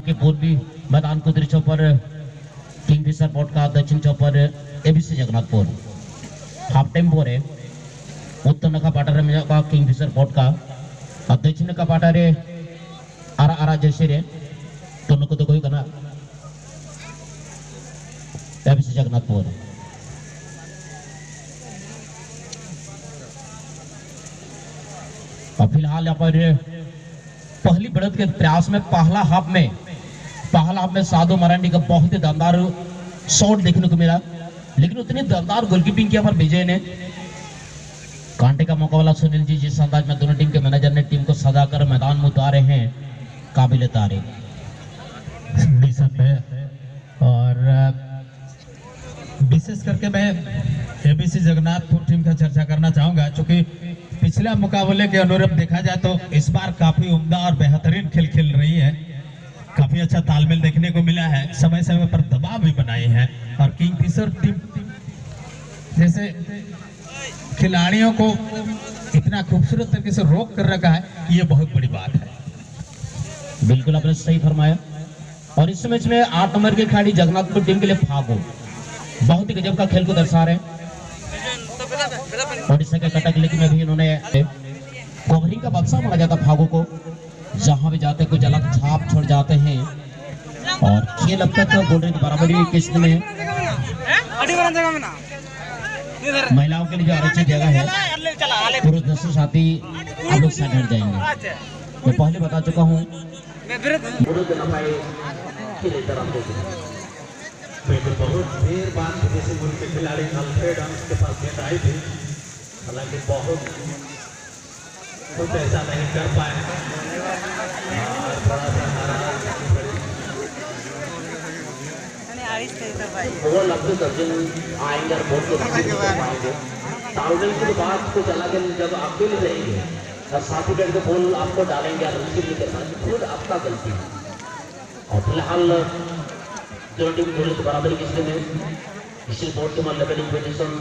के पूर्व भी मैदान को दृश्यों पर किंगफिशर बोर्ड का दक्षिण chopper ABC Jagannathpur half time बोरे उत्तर नका पाटारे में का किंगफिशर बोर्ड का और दक्षिण नका पाटारे आरा आरा जैसे रे दोनों को तो कोई करना एबीसी जगन्नाथपुर और फिलहाल यहाँ पर पहली बढ़त के प्रयास में पहला हाफ में साधु मरांडी का बहुत ही दमदार शॉट देखने को मिला, लेकिन उतनी दमदार गोलकीपिंग किया पर विजय ने कांटे का मुकाबला सुनील जी जिस अंदाज में दोनों टीम के मैनेजर ने टीम को सजाकर मैदान में उतारे हैं काबिल तारीफ। और विशेष करके मैं एबीसी जगन्नाथपुर टीम का चर्चा करना चाहूंगा, क्योंकि पिछले मुकाबले के अनुरूप देखा जाए तो इस बार काफी उम्दा और बेहतरीन खेल रही है। काफी अच्छा तालमेल देखने को मिला है, समय समय पर दबाव भी बनाए हैं और किंगफिशर टीम जैसे खिलाड़ियों को इतना खूबसूरत तरीके से रोक कर रखा है, ये बहुत बड़ी बात है। बिल्कुल आपने सही फरमाया। और इस मैच में 8 नंबर के खिलाड़ी जगन्नाथपुर टीम के लिए फागो बहुत ही गजब का खेल को दर्शा रहे हैं। ओडिशा के कटक लेकिन में भी इन्होंने कवरिंग का बक्सा माना जाता फागो को, जहां भी जाते कुछ अलग छाप छोड़ जाते हैं। और खेल अब तक गोल्डन बराबरी की स्थिति में महिलाओं के लिए जो आरक्षित जगह है पुरुष दर्शक साथी आप लोग साथ हट जाएंगे। मैं पहले बता चुका हूँ बहुत देर बाद जैसे उनके खिलाड़ी अल्फ्रेड के पास गेंद आई थी, हालांकि बहुत कुछ ऐसा नहीं कर पाए और थोड़ा सा नाराज वो लगभग दर्जन आएंगे और बहुत पाएंगे। तालमेल की बात कुछ अलग है, जब आप खेल रहेंगे और साथी के बॉल आपको डालेंगे और रिसीव नहीं कर पाएंगे, खुद आपका गलती है। और फिलहाल जो टीम थोड़ी सी बराबरी की स्थिति में इसी बोर्ड के लेवलिंग पोजीशन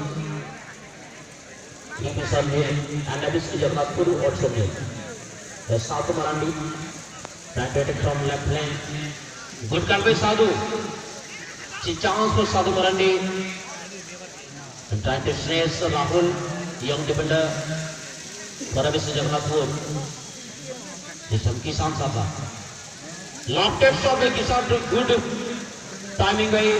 के सामने एनालिस्ट जगन्नाथपुर और Sonia Sadhu Marandi batting from left line good call Sadhu chance for Sadhu Marandi trying to face Rahul young defender बराबर से जगन्नाथपुर जिसम किसान साहब लॉफ्टेड शॉट में किसान गुड टाइमिंग गई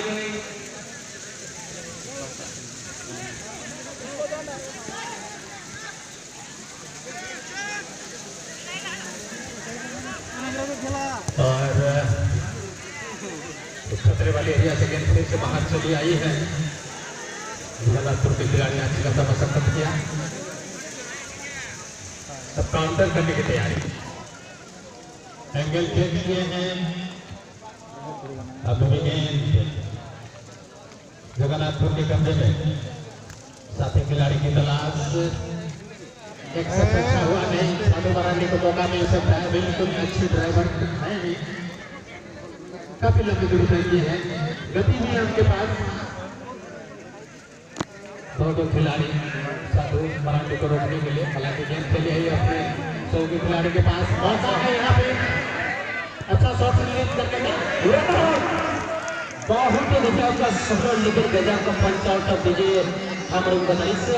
और खतरे वाले एरिया से गेंद फिर से बाहर चली आई है। जगन्नाथपुर के खिलाड़ी अच्छी खासा मशक्कत किया, सब काउंटर करने की तैयारी, एंगल चेंज किए हैं। अब भी गेंद जगन्नाथपुर के कब्जे में, साथी खिलाड़ी की तलाश एक सब अच्छा हुआ नहीं, साधु मरांडी को मौका मिल सकता है। बिल्कुल अच्छी ड्राइवर है भी, काफी लंबी दूरी तय की है, गति भी है उनके पास। दो खिलाड़ी साधु मरांडी को रोकने के लिए, हालांकि गेंद खेली है अपने 100 के खिलाड़ी के पास मौका है यहाँ पे अच्छा शॉट करने का बहुत ही गजब का सफल लेकर गजब का पंच आउट ऑफ विजय हमारे बताई से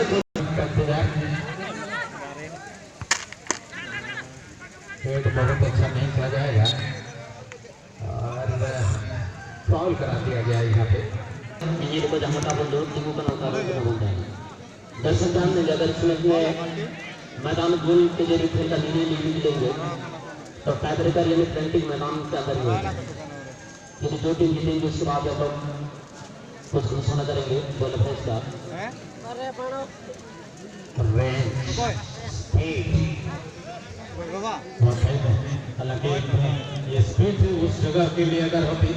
बहुत अच्छा नहीं किया जाएगा और फाउल करा दिया गया यहाँ पे। इंजीनियर को जहाँ का बोल टीमों का नौका बोलता है दर्शक ध्यान में अगर इसमें मैदान गोल के जरिए खेल का निर्णय लेंगे तो टाई ब्रेकर यानी पेंटिंग मैदान के अंदर ही होगा। यदि जो टीम जीतेंगे उसके बाद हम लोग कुछ घोषणा करेंगे बोले फेस का हालांकि ये स्पीड उस जगह के लिए अगर होती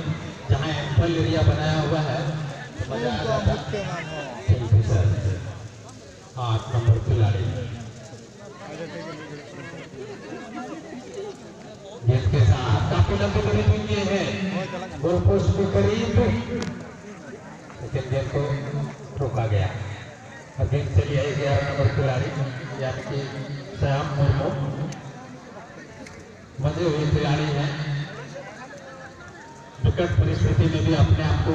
जहाँ एम्पल एरिया बनाया हुआ है तो मजा आ जाता। 8 नंबर खिलाड़ी जिसके साथ काफी लंबी दूरी किए हैं गोल पोस्ट के करीब, लेकिन गेंद को रोका गया और गेंद चली आई 11 नंबर खिलाड़ी यानी कि श्याम मुर्मू। मजे हुए खिलाड़ी हैं विकट परिस्थिति में भी अपने आप को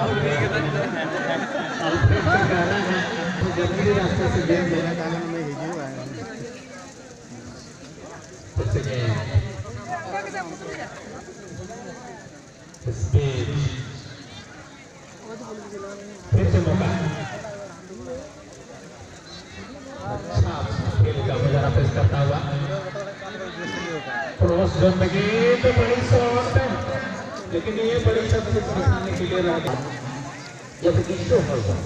अल्फ्रेड का कहना है तो जमीनी रास्ते से गेंद लेना कारण में फिर से मौका अच्छा खेल का मुजाहरा पेश करता हुआ क्रॉस जोन में गेंद बड़ी शॉट लेकिन ये बड़ी शॉट से फंसाने के लिए रहा जब किसको होगा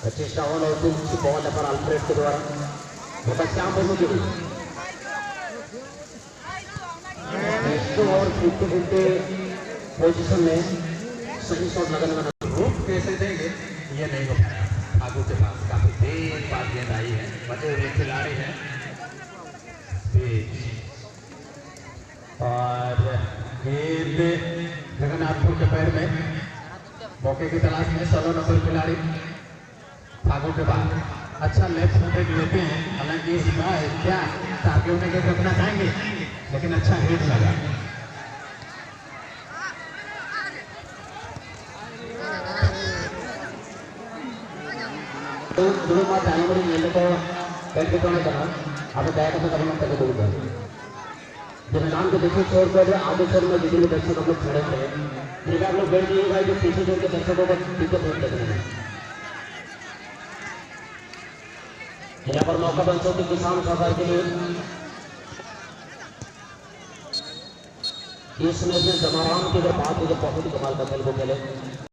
अच्छे शावन और दूसरी बॉल पर अल्फ्रेड के द्वारा बहुत क्या बोलूं कि और फिफ्टी पोजीशन में सही शॉट लगाने का रूप कैसे देंगे ये नहीं हो पाया आगू के पास काफी देर बाद गेंद आई है बचे हुए खिलाड़ी हैं और गेंद जगन्नाथपुर के पैर में मौके की तलाश में 16 नंबर खिलाड़ी फागू के बाद अच्छा लेफ्ट फुटेज लेते हैं हालांकि इस बार क्या टारगेट में गेंद रखना चाहेंगे लेकिन अच्छा हिट लगा dulu mah tanam ini yang itu kayak kita nak kenal, apa kayak kita kalau nak kerja dulu kan. Jadi नाम के देखिए छोड़ कर आगे छोड़ में जितने दर्शक हम लोग खड़े थे, जब आप लोग बैठ जाइएगा जो पीछे छोड़ के दर्शकों को दिक्कत होती है। यहाँ पर मौका बन चुका किसान सरकार के लिए इस मैच में जमाराम की अगर बात हो तो बहुत ही कमाल का खेल को खेले